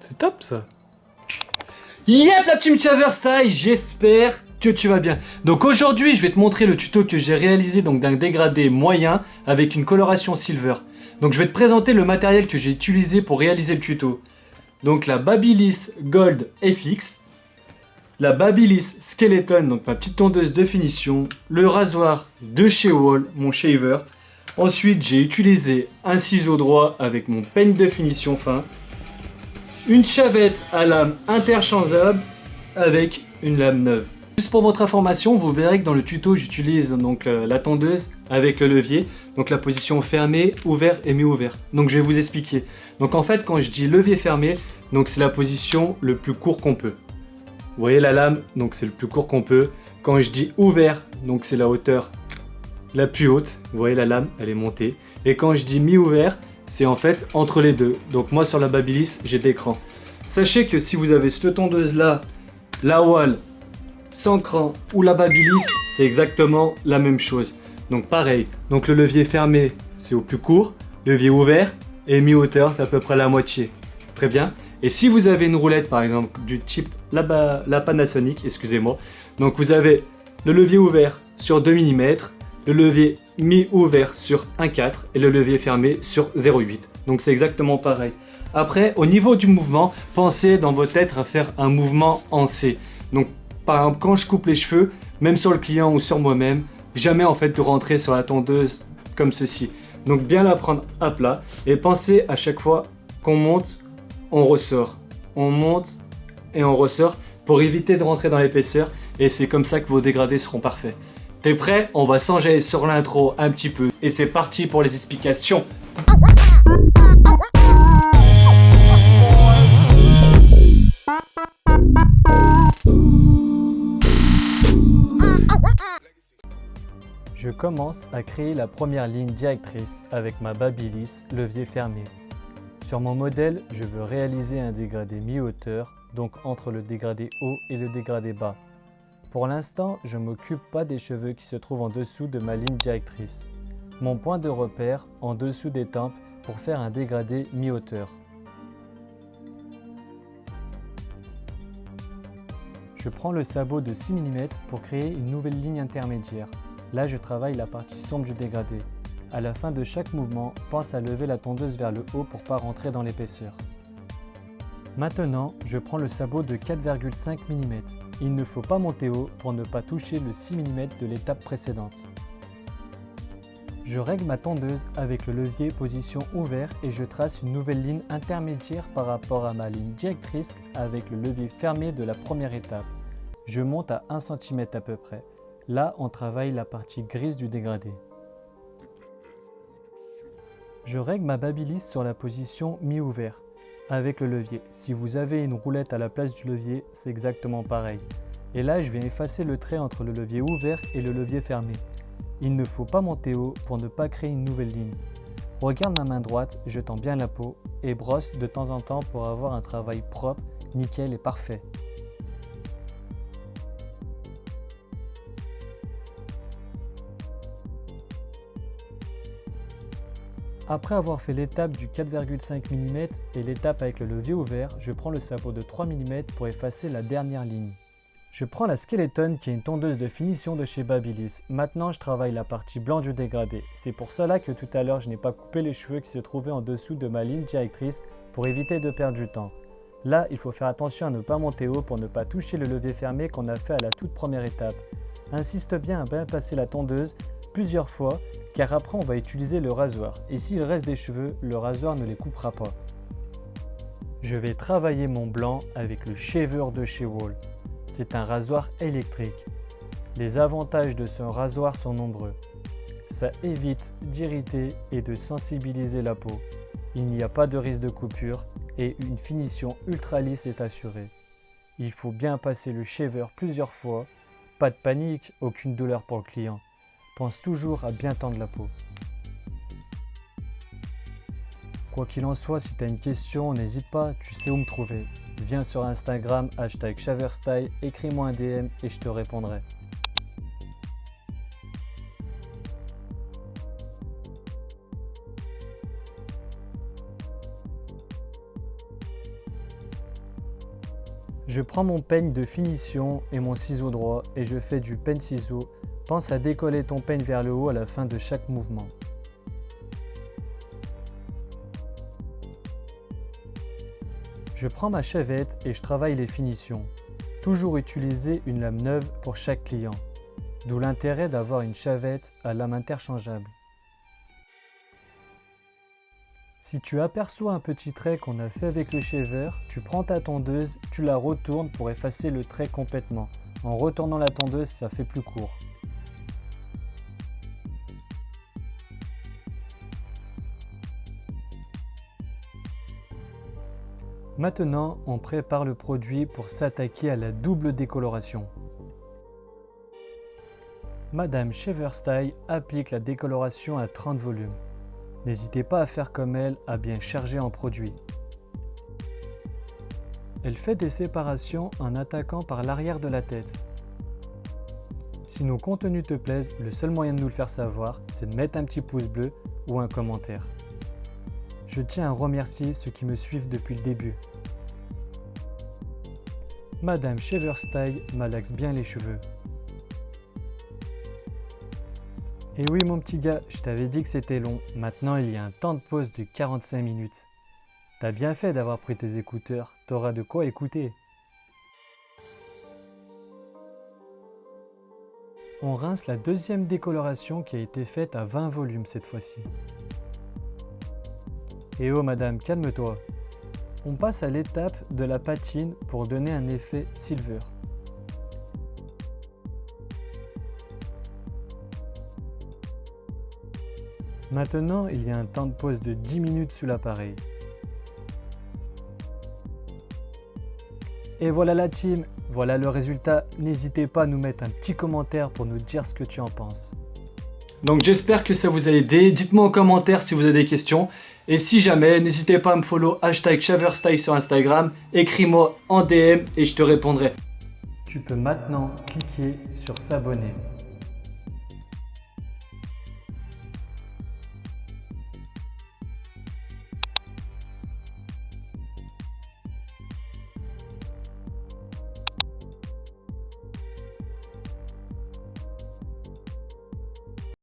C'est top ça. Yep la team Shaverstyle, j'espère que tu vas bien. Donc aujourd'hui je vais te montrer le tuto que j'ai réalisé donc d'un dégradé moyen avec une coloration silver. Donc je vais te présenter le matériel que j'ai utilisé pour réaliser le tuto. Donc la Babyliss Gold FX, la Babyliss Skeleton, donc ma petite tondeuse de finition, le rasoir de chez Wall, mon shaver. Ensuite j'ai utilisé un ciseau droit avec mon peigne de finition fin, une chavette à lame interchangeable avec une lame neuve. Juste pour votre information, vous verrez que dans le tuto j'utilise donc la tondeuse avec le levier, donc la position fermée, ouvert et mi-ouvert. Donc je vais vous expliquer. Donc en fait quand je dis levier fermé, donc c'est la position le plus court qu'on peut. Vous voyez la lame, donc c'est le plus court qu'on peut. Quand je dis ouvert, donc c'est la hauteur la plus haute. Vous voyez la lame, elle est montée. Et quand je dis mi-ouvert, c'est en fait entre les deux. Donc moi sur la Babyliss, j'ai des crans. Sachez que si vous avez cette tondeuse là, la Wall sans cran ou la Babyliss, c'est exactement la même chose. Donc pareil, donc le levier fermé c'est au plus court, levier ouvert et mi-hauteur c'est à peu près la moitié. Très bien. Et si vous avez une roulette par exemple du type la Panasonic, excusez-moi, donc vous avez le levier ouvert sur 2 mm, le levier mi-ouvert sur 1,4 et le levier fermé sur 0,8. Donc c'est exactement pareil. Après, au niveau du mouvement, pensez dans votre tête à faire un mouvement en C. Donc par exemple, quand je coupe les cheveux, même sur le client ou sur moi-même, jamais en fait de rentrer sur la tondeuse comme ceci. Donc bien la prendre à plat et pensez à chaque fois qu'on monte, on ressort. On monte et on ressort pour éviter de rentrer dans l'épaisseur et c'est comme ça que vos dégradés seront parfaits. T'es prêt? On va s'enjailler sur l'intro un petit peu et c'est parti pour les explications. Je commence à créer la première ligne directrice avec ma Babyliss levier fermé. Sur mon modèle, je veux réaliser un dégradé mi-hauteur, donc entre le dégradé haut et le dégradé bas. Pour l'instant, je ne m'occupe pas des cheveux qui se trouvent en dessous de ma ligne directrice. Mon point de repère en dessous des tempes pour faire un dégradé mi-hauteur. Je prends le sabot de 6 mm pour créer une nouvelle ligne intermédiaire. Là, je travaille la partie sombre du dégradé. À la fin de chaque mouvement, pense à lever la tondeuse vers le haut pour ne pas rentrer dans l'épaisseur. Maintenant, je prends le sabot de 4,5 mm. Il ne faut pas monter haut pour ne pas toucher le 6 mm de l'étape précédente. Je règle ma tondeuse avec le levier position ouvert et je trace une nouvelle ligne intermédiaire par rapport à ma ligne directrice avec le levier fermé de la première étape. Je monte à 1 cm à peu près. Là, on travaille la partie grise du dégradé. Je règle ma Babyliss sur la position mi-ouvert avec le levier. Si vous avez une roulette à la place du levier, c'est exactement pareil. Et là, je vais effacer le trait entre le levier ouvert et le levier fermé. Il ne faut pas monter haut pour ne pas créer une nouvelle ligne. Regarde ma main droite, je tends bien la peau et brosse de temps en temps pour avoir un travail propre, nickel et parfait. Après avoir fait l'étape du 4,5 mm et l'étape avec le levier ouvert, je prends le sabot de 3 mm pour effacer la dernière ligne. Je prends la Skeleton qui est une tondeuse de finition de chez Babyliss. Maintenant, je travaille la partie blanche du dégradé. C'est pour cela que tout à l'heure, je n'ai pas coupé les cheveux qui se trouvaient en dessous de ma ligne directrice pour éviter de perdre du temps. Là, il faut faire attention à ne pas monter haut pour ne pas toucher le levier fermé qu'on a fait à la toute première étape. Insiste bien à bien passer la tondeuse plusieurs fois car après on va utiliser le rasoir et s'il reste des cheveux, le rasoir ne les coupera pas. Je vais travailler mon blanc avec le shaver de chez Wall. C'est un rasoir électrique. Les avantages de ce rasoir sont nombreux. Ça évite d'irriter et de sensibiliser la peau. Il n'y a pas de risque de coupure et une finition ultra lisse est assurée. Il faut bien passer le shaver plusieurs fois. Pas de panique, aucune douleur pour le client. Pense toujours à bien tendre la peau. Quoi qu'il en soit, si tu as une question, n'hésite pas, tu sais où me trouver. Viens sur Instagram, #Shaverstyle, écris-moi un DM et je te répondrai. Je prends mon peigne de finition et mon ciseau droit et je fais du peigne-ciseau. Pense à décoller ton peigne vers le haut à la fin de chaque mouvement. Je prends ma chavette et je travaille les finitions. Toujours utiliser une lame neuve pour chaque client. D'où l'intérêt d'avoir une chavette à lame interchangeable. Si tu aperçois un petit trait qu'on a fait avec le shaver, tu prends ta tondeuse, tu la retournes pour effacer le trait complètement. En retournant la tondeuse, ça fait plus court. Maintenant, on prépare le produit pour s'attaquer à la double décoloration. Madame Shaver Style applique la décoloration à 30 volumes. N'hésitez pas à faire comme elle, à bien charger en produit. Elle fait des séparations en attaquant par l'arrière de la tête. Si nos contenus te plaisent, le seul moyen de nous le faire savoir, c'est de mettre un petit pouce bleu ou un commentaire. Je tiens à remercier ceux qui me suivent depuis le début. Madame Shaver Style malaxe bien les cheveux. Et oui mon petit gars, je t'avais dit que c'était long. Maintenant il y a un temps de pause de 45 minutes. T'as bien fait d'avoir pris tes écouteurs, t'auras de quoi écouter. On rince la deuxième décoloration qui a été faite à 20 volumes cette fois-ci. Et oh madame, calme-toi. On passe à l'étape de la patine pour donner un effet silver. Maintenant, il y a un temps de pause de 10 minutes sous l'appareil. Et voilà la team, voilà le résultat. N'hésitez pas à nous mettre un petit commentaire pour nous dire ce que tu en penses. Donc j'espère que ça vous a aidé. Dites-moi en commentaire si vous avez des questions. Et si jamais, n'hésitez pas à me follow #ShaverStyle sur Instagram. Écris-moi en DM et je te répondrai. Tu peux maintenant cliquer sur s'abonner.